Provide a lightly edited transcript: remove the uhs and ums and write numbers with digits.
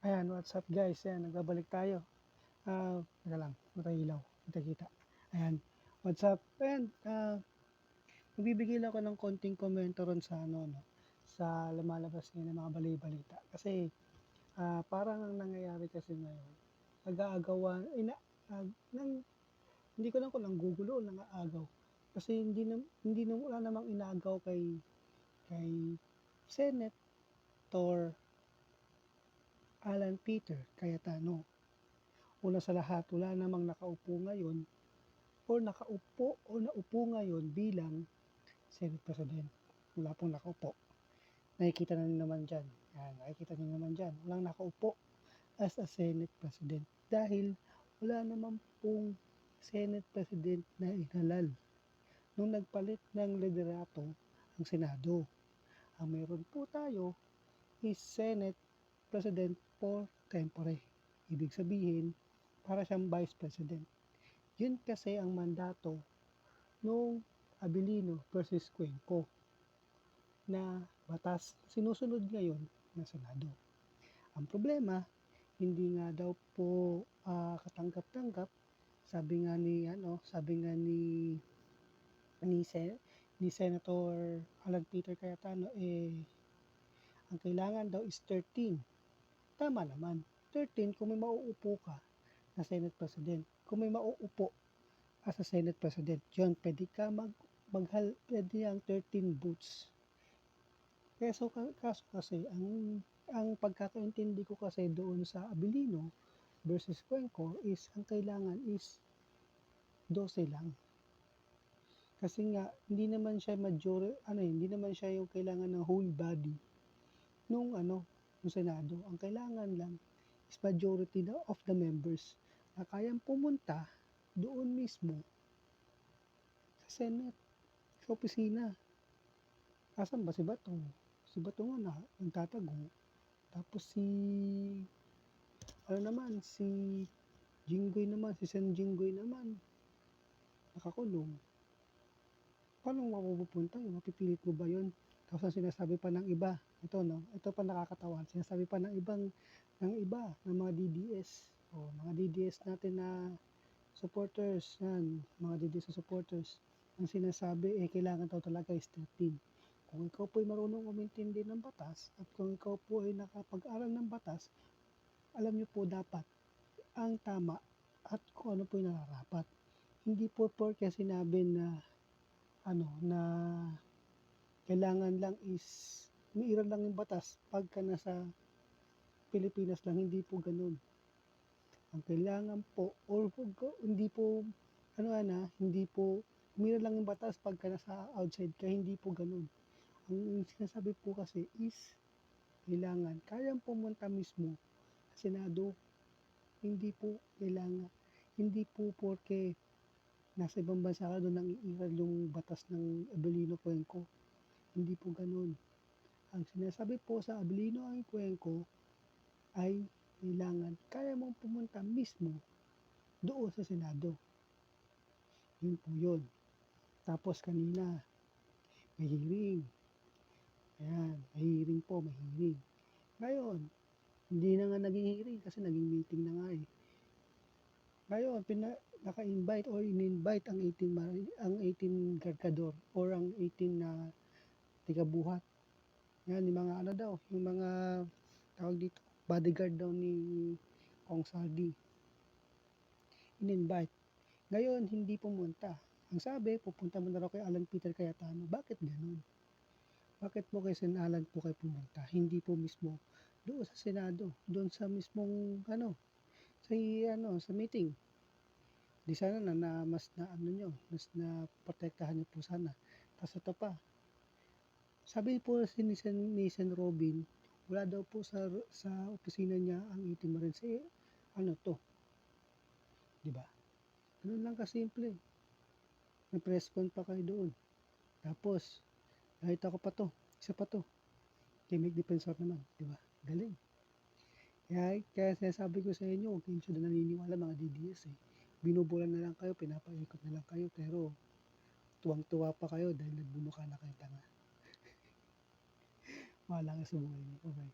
Ayan, what's up guys? Ayan, nagbabalik tayo. Teka lang, matay ilaw, kita-kita. Ayan, what's up? Ayan, magbibigay lang ako ng konting komento ron sa no, sa lumalabas ngayon ng mga balita. Kasi parang ang nangyayari kasi ngayon, nag-aagawan, nang, hindi ko lang kung nanggugulo o nang-aagaw. Kasi hindi na wala namang inaagaw kay Senator Alan Peter Cayetano. Una sa lahat, wala namang nakaupo ngayon o naupo ngayon bilang Senate President. Wala pong nakaupo. Nakikita na naman dyan. Nakikita nyo naman dyan. Walang nakaupo as a Senate President. Dahil wala naman pong Senate President na inhalal nung nagpalit ng liderato ang Senado. Ang meron po tayo is Senate President pro tempore. Ibig sabihin, para siyang Vice President. Yun kasi ang mandato nung Abilino versus Cuenco na batas sinusunod ngayon ng Senado. Ang problema, hindi nga daw po katanggap-tanggap. Sabi nga ni Senator Alan Peter Cayetano, ang kailangan daw is 13. Tama naman, 13 kung may mauupo ka na Senate President. Kung may mauupo as a Senate President, yun, pwede ka pwede ang 13 votes. Kaso kasi, ang pagkakaintindi ko kasi doon sa Abilino versus Cuenco is, ang kailangan is 12 lang. Kasi nga, hindi naman siya hindi naman siya yung kailangan ng whole body nung Senado. Ang kailangan lang is majority of the members na kayang pumunta doon mismo sa Senate, sa opisina. Asan ba si Bato? Si Bato nga nagtatago. Tapos si Sen Jinggoy naman nakakulong. Paano mapupunta yun? Mapipilit mo ba yun? Tapos ang sinasabi pa ng iba, ito pa nakakatawa, sinasabi pa ng iba, ng mga DDS. Mga DDS natin na supporters, mga DDS na supporters, ang sinasabi, kailangan daw talaga is 13. Kung ikaw po ay marunong umintindi ng batas, at kung ikaw po ay nakapag-aral ng batas, alam niyo po dapat ang tama at kung ano po yung nararapat. Hindi po porque sinabi na na kailangan lang is umiiral lang yung batas pagka nasa Pilipinas lang, hindi po ganun. Ang kailangan po, hindi po umiral lang yung batas pagka nasa outside ka, hindi po ganun. Ang sinasabi po kasi is kailangan kayang pumunta mismo sa Senado. Hindi po kailangan, hindi po porque nasa ibang bansa ka doon nang iiral yung batas ng Abilino Cuenco. Hindi po ganun. Ang sinasabi po sa Abilino ang Cuenco ay kailangan kaya mong pumunta mismo doon sa Senado. Yun po yun. Tapos kanina, may hearing. Ayan, may hearing. Ngayon, hindi na nga naging hearing kasi naging meeting na nga eh. Ngayon, naka-invite o in-invite ang 18 garkador or ang 18 na tigabuhat. Yan, yung mga tawag dito, bodyguard daw ni Kong Saldi. In-invite. Ngayon, hindi pumunta. Ang sabi, pupunta mo na raw kay Alan Peter Cayetano. Bakit ganun? Bakit po kay Sen Alan po kayo pumunta? Hindi po mismo doon sa Senado, doon sa mismong sa meeting. Di sana mas na protektahan niyo po sana. Tapos ito pa, sabi po ni Sen Robin, wala daw po sa opisina niya ang itim rin. Di ba? Ganun lang kasimple. May-press con pa kayo doon. Tapos, nakita ko pa to, isa pa to. Chemic defensor naman, di ba? Galing. Kaya sinasabi ko sa inyo, huwag kayo na naniniwala mga DDS eh. Binubulan na lang kayo, pinapaikot na lang kayo, pero tuwang-tuwa pa kayo dahil nagbumukha na kayo tanga. Wala nga sa buhay niyo. Okay.